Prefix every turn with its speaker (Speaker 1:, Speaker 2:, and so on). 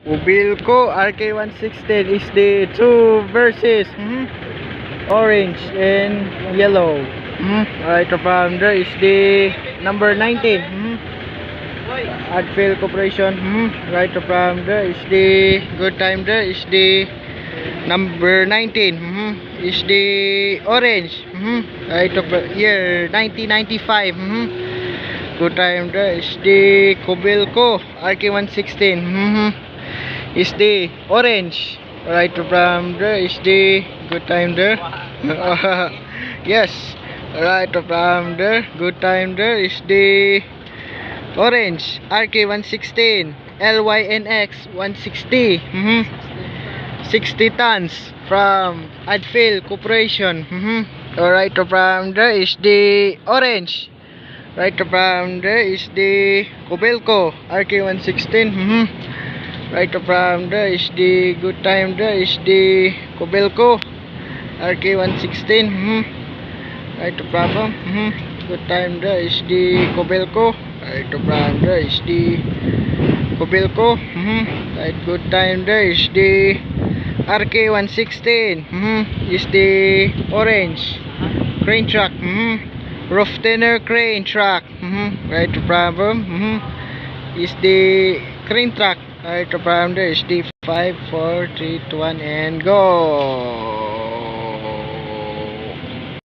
Speaker 1: Ubilco RK116 is the two versus orange and yellow. Right from there is the number 19. Adfield Corporation. Right from there is the good time. There is the number 19. Is the orange. Right of year 1995. Good time. There is the Cobilco RK116. Is the orange. Right from there is the good time there. Yes. Right from there. Good time there is the orange RK116 LYNX 160. 60 tons from Adfield Corporation. Right from there is the orange. Right from there is the Cobilco RK116. Right from there is the good time. There is the Cobilco RK116. Right from good time. There is the Cobilco. Right from there is the Cobilco. Right good time. There is the RK116. Is the orange crane truck. Roof thinner crane truck. Right from is the crane truck. Right from there is the 5, 4, 3, 2, 1 and go.